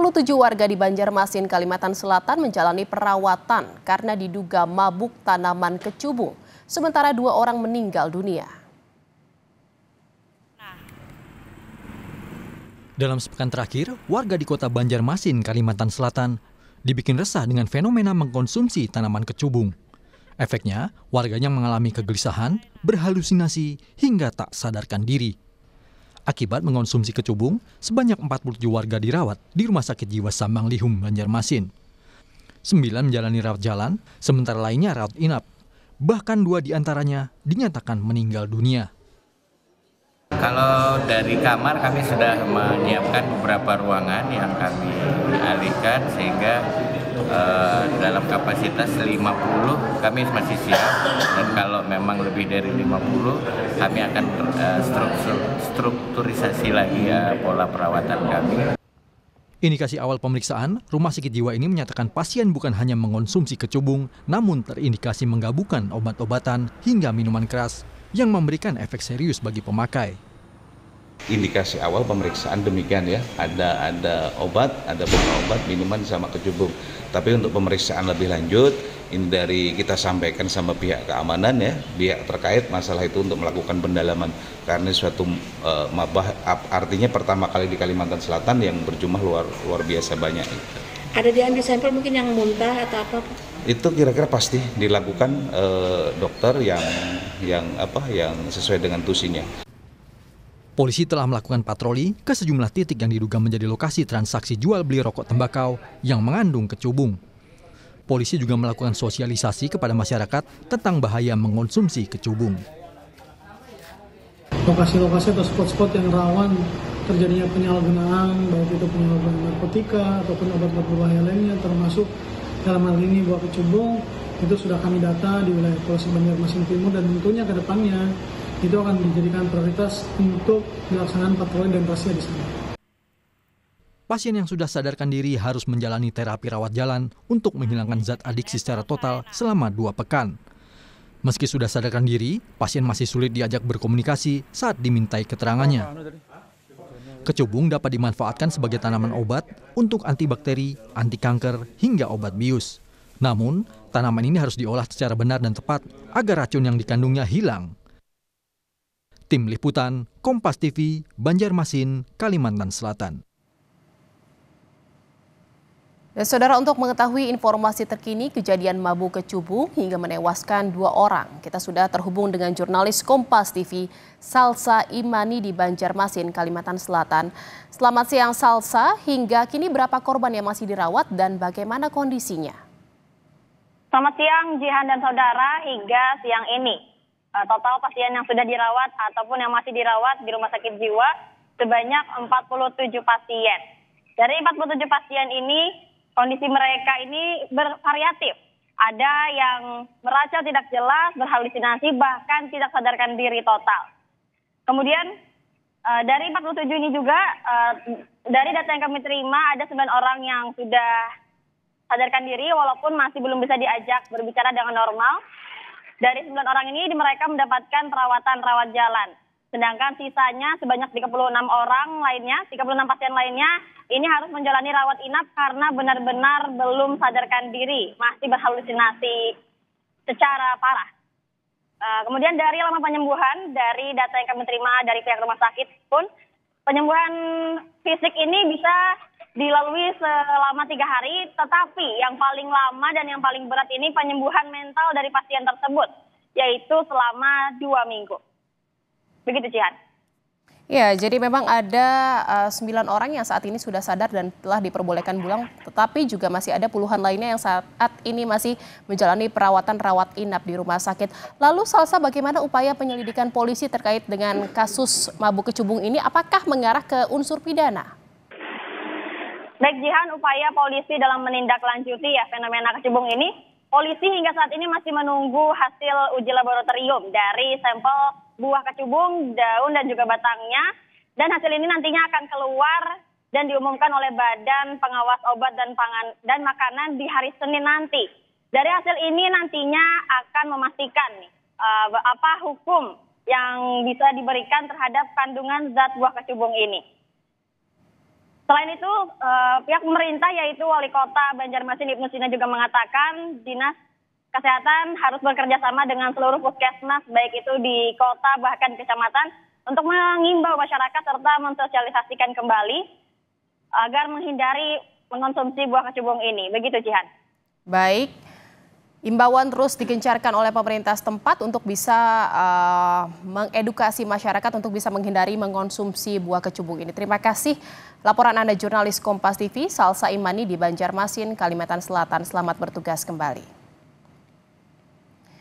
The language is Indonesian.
47 warga di Banjarmasin, Kalimantan Selatan menjalani perawatan karena diduga mabuk tanaman kecubung. Sementara 2 orang meninggal dunia. Dalam sepekan terakhir, warga di kota Banjarmasin, Kalimantan Selatan dibikin resah dengan fenomena mengkonsumsi tanaman kecubung. Efeknya, warganya mengalami kegelisahan, berhalusinasi, hingga tak sadarkan diri. Akibat mengonsumsi kecubung, sebanyak 47 warga dirawat di Rumah Sakit Jiwa Sambang Lihum, Banjarmasin. 9 menjalani rawat jalan, sementara lainnya rawat inap. Bahkan 2 diantaranya dinyatakan meninggal dunia. Kalau dari kamar kami sudah menyiapkan beberapa ruangan yang kami alihkan sehingga dalam kapasitas 50 kami masih siap, dan kalau memang lebih dari 50 kami akan strukturisasi lagi pola perawatan kami. Indikasi awal pemeriksaan, Rumah Sakit Jiwa ini menyatakan pasien bukan hanya mengonsumsi kecubung, namun terindikasi menggabungkan obat-obatan hingga minuman keras yang memberikan efek serius bagi pemakai. Indikasi awal pemeriksaan demikian ya, ada obat, ada obat, minuman sama kecubung. Tapi untuk pemeriksaan lebih lanjut, ini dari kita sampaikan sama pihak keamanan ya, pihak terkait masalah itu untuk melakukan pendalaman. Karena suatu mabah, artinya pertama kali di Kalimantan Selatan yang berjumlah luar biasa banyak. Ada diambil sampel mungkin yang muntah atau apa? Itu kira-kira pasti dilakukan dokter yang sesuai dengan tusinya. Polisi telah melakukan patroli ke sejumlah titik yang diduga menjadi lokasi transaksi jual beli rokok tembakau yang mengandung kecubung. Polisi juga melakukan sosialisasi kepada masyarakat tentang bahaya mengonsumsi kecubung. Lokasi-lokasi atau spot-spot yang rawan terjadinya penyalahgunaan, baik itu penyalahgunaan narkotika ataupun obat-obat berbahaya lainnya, termasuk dalam hal ini buah kecubung, itu sudah kami data di wilayah Polsek Banjarmasin Timur, dan tentunya ke depannya itu akan dijadikan prioritas untuk dilaksanakan patroli dan razia di sana. Pasien yang sudah sadarkan diri harus menjalani terapi rawat jalan untuk menghilangkan zat adiksi secara total selama 2 pekan. Meski sudah sadarkan diri, pasien masih sulit diajak berkomunikasi saat dimintai keterangannya. Kecubung dapat dimanfaatkan sebagai tanaman obat untuk antibakteri, anti kanker, hingga obat bius. Namun, tanaman ini harus diolah secara benar dan tepat agar racun yang dikandungnya hilang. Tim Liputan, Kompas TV, Banjarmasin, Kalimantan Selatan. Dan saudara, untuk mengetahui informasi terkini kejadian mabuk kecubung hingga menewaskan 2 orang, kita sudah terhubung dengan jurnalis Kompas TV, Salsa Imani di Banjarmasin, Kalimantan Selatan. Selamat siang Salsa, hingga kini berapa korban yang masih dirawat dan bagaimana kondisinya? Selamat siang Jihan dan saudara, hingga siang ini total pasien yang sudah dirawat ataupun yang masih dirawat di Rumah Sakit Jiwa sebanyak 47 pasien. Dari 47 pasien ini, kondisi mereka ini bervariatif. Ada yang meracau tidak jelas, berhalusinasi, bahkan tidak sadarkan diri total. Kemudian dari 47 ini juga, dari data yang kami terima, ada 9 orang yang sudah sadarkan diri walaupun masih belum bisa diajak berbicara dengan normal. Dari 9 orang ini mereka mendapatkan perawatan rawat jalan. Sedangkan sisanya sebanyak 36 orang lainnya, 36 pasien lainnya ini harus menjalani rawat inap karena benar-benar belum sadarkan diri, masih berhalusinasi secara parah. Kemudian dari lama penyembuhan, dari data yang kami terima dari pihak rumah sakit pun, penyembuhan fisik ini bisa dilalui selama 3 hari, tetapi yang paling lama dan yang paling berat ini penyembuhan mental dari pasien tersebut, yaitu selama 2 minggu. Begitu, Cihan. Ya, jadi memang ada 9 orang yang saat ini sudah sadar dan telah diperbolehkan pulang, tetapi juga masih ada puluhan lainnya yang saat ini masih menjalani perawatan rawat inap di rumah sakit. Lalu Salsa, bagaimana upaya penyelidikan polisi terkait dengan kasus mabuk kecubung ini? Apakah mengarah ke unsur pidana? Baik Jihan, upaya polisi dalam menindaklanjuti fenomena kecubung ini, polisi hingga saat ini masih menunggu hasil uji laboratorium dari sampel buah kecubung, daun dan juga batangnya, dan hasil ini nantinya akan keluar dan diumumkan oleh Badan Pengawas Obat dan Pangan dan Makanan di hari Senin nanti. Dari hasil ini nantinya akan memastikan apa hukum yang bisa diberikan terhadap kandungan zat buah kecubung ini. Selain itu, pihak pemerintah yaitu Wali Kota Banjarmasin Ibnu Sina juga mengatakan Dinas Kesehatan harus bekerja sama dengan seluruh puskesmas baik itu di kota bahkan kecamatan untuk mengimbau masyarakat serta mensosialisasikan kembali agar menghindari mengonsumsi buah kecubung ini. Begitu, Jihan. Baik. Imbauan terus digencarkan oleh pemerintah setempat untuk bisa mengedukasi masyarakat untuk bisa menghindari mengonsumsi buah kecubung ini. Terima kasih laporan Anda jurnalis Kompas TV, Salsa Imani di Banjarmasin, Kalimantan Selatan. Selamat bertugas kembali.